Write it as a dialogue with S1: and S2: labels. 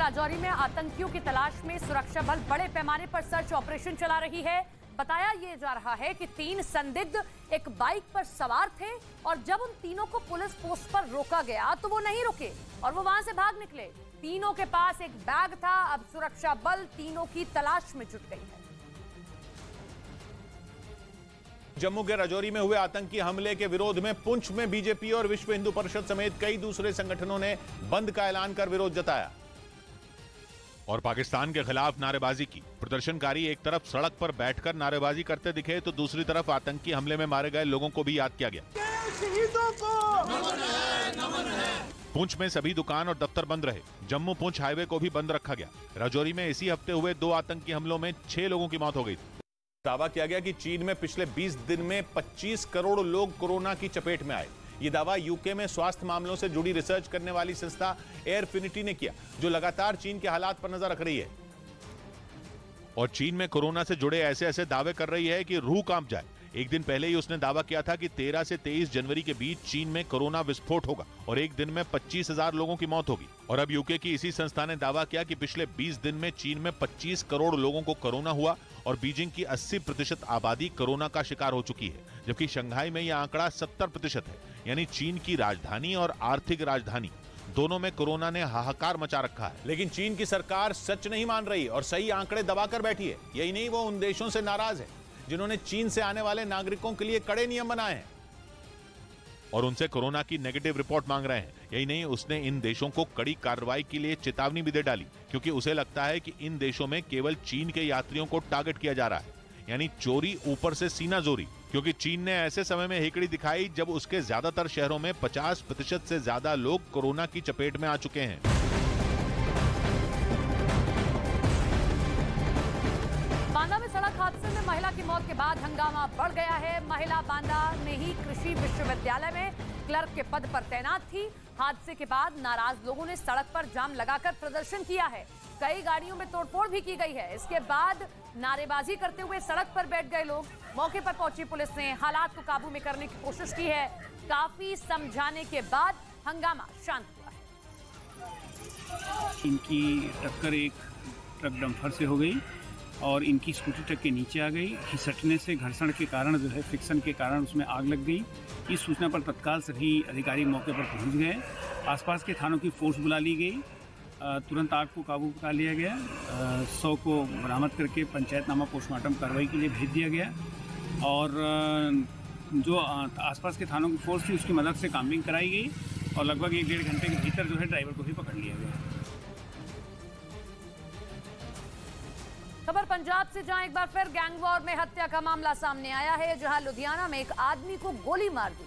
S1: राजौरी में आतंकियों की तलाश में सुरक्षा बल बड़े पैमाने पर सर्च ऑपरेशन चला रही है। बताया ये जा रहा है कि 3 संदिग्ध एक बाइक पर सवार थे और जब उन तीनों को पुलिस पोस्ट पर रोका गया तो वो नहीं रुके और वो वहां से भाग निकले। तीनों के पास एक बैग था। अब सुरक्षा बल तीनों की तलाश में जुट गई है।
S2: जम्मू के राजौरी में हुए आतंकी हमले के विरोध में पुंछ में बीजेपी और विश्व हिंदू परिषद समेत कई दूसरे संगठनों ने बंद का ऐलान कर विरोध जताया और पाकिस्तान के खिलाफ नारेबाजी की। प्रदर्शनकारी एक तरफ सड़क पर बैठकर नारेबाजी करते दिखे तो दूसरी तरफ आतंकी हमले में मारे गए लोगों को भी याद किया गया। पुंछ में सभी दुकान और दफ्तर बंद रहे। जम्मू पुंछ हाईवे को भी बंद रखा गया। राजौरी में इसी हफ्ते हुए 2 आतंकी हमलों में 6 लोगों की मौत हो गई। दावा किया गया कि चीन में पिछले 20 दिन में 25 करोड़ लोग कोरोना की चपेट में आए। यह दावा यूके में स्वास्थ्य मामलों से जुड़ी रिसर्च करने वाली संस्था एयरफिनिटी ने किया, जो लगातार चीन के हालात पर नजर रख रही है और चीन में कोरोना से जुड़े ऐसे ऐसे दावे कर रही है कि रूह कांप जाए। एक दिन पहले ही उसने दावा किया था कि 13 से 23 जनवरी के बीच चीन में कोरोना विस्फोट होगा और एक दिन में 25,000 लोगों की मौत होगी। और अब यूके की इसी संस्था ने दावा किया कि पिछले 20 दिन में चीन में 25 करोड़ लोगों को कोरोना हुआ और बीजिंग की 80% आबादी कोरोना का शिकार हो चुकी है, जबकि शंघाई में यह आंकड़ा 70% है। यानी चीन की राजधानी और आर्थिक राजधानी दोनों में कोरोना ने हाहाकार मचा रखा है। लेकिन चीन की सरकार सच नहीं मान रही और सही आंकड़े दबाकर बैठी है। यही नहीं, वो उन देशों से नाराज है जिन्होंने चीन से आने वाले नागरिकों के लिए कड़े नियम बनाए हैं और उनसे कोरोना की नेगेटिव रिपोर्ट मांग रहे हैं। यही नहीं, उसने इन देशों को कड़ी कार्रवाई के लिए चेतावनी भी दे डाली, क्योंकि उसे लगता है कि इन देशों में केवल चीन के यात्रियों को टारगेट किया जा रहा है, यानी चोरी ऊपर से सीना जोरी। क्योंकि चीन ने ऐसे समय में हेकड़ी दिखाई जब उसके ज्यादातर शहरों में 50% से ज्यादा लोग कोरोना की चपेट में आ चुके हैं।
S1: बांदा में सड़क हादसे में महिला की मौत के बाद हंगामा बढ़ गया है। महिला बांदा में ही कृषि विश्वविद्यालय में क्लर्क के पद पर तैनात थी। हादसे के बाद नाराज लोगों ने सड़क पर जाम लगाकर प्रदर्शन किया है। कई गाड़ियों में तोड़फोड़ भी की गई है। इसके बाद नारेबाजी करते हुए सड़क पर बैठ गए लोग। मौके पर पहुंची पुलिस ने हालात को काबू में करने की कोशिश की है। काफी समझाने के बाद हंगामा शांत हुआ है।
S3: इनकी टक्कर एक ट्रक डंपर से हो गई और इनकी स्कूटी ट्रक के नीचे आ गई। खिसकने से घर्षण के कारण जो है फ्रिक्शन के कारण उसमें आग लग गई। इस सूचना पर तत्काल सभी अधिकारी मौके पर पहुंच गए। आसपास के थानों की फोर्स बुला ली गई। तुरंत आग को काबू पा लिया गया। 100 को बरामद करके पंचायतनामा पोस्टमार्टम कार्रवाई के लिए भेज दिया गया और जो आसपास के थानों की फोर्स थी उसकी मदद से काम्बिंग कराई गई और लगभग 1-1.5 घंटे के भीतर जो है ड्राइवर को भी पकड़ लिया गया।
S1: खबर पंजाब से, जहां एक बार फिर गैंग वॉर में हत्या का मामला सामने आया है, जहां लुधियाना में एक आदमी को गोली मार दी।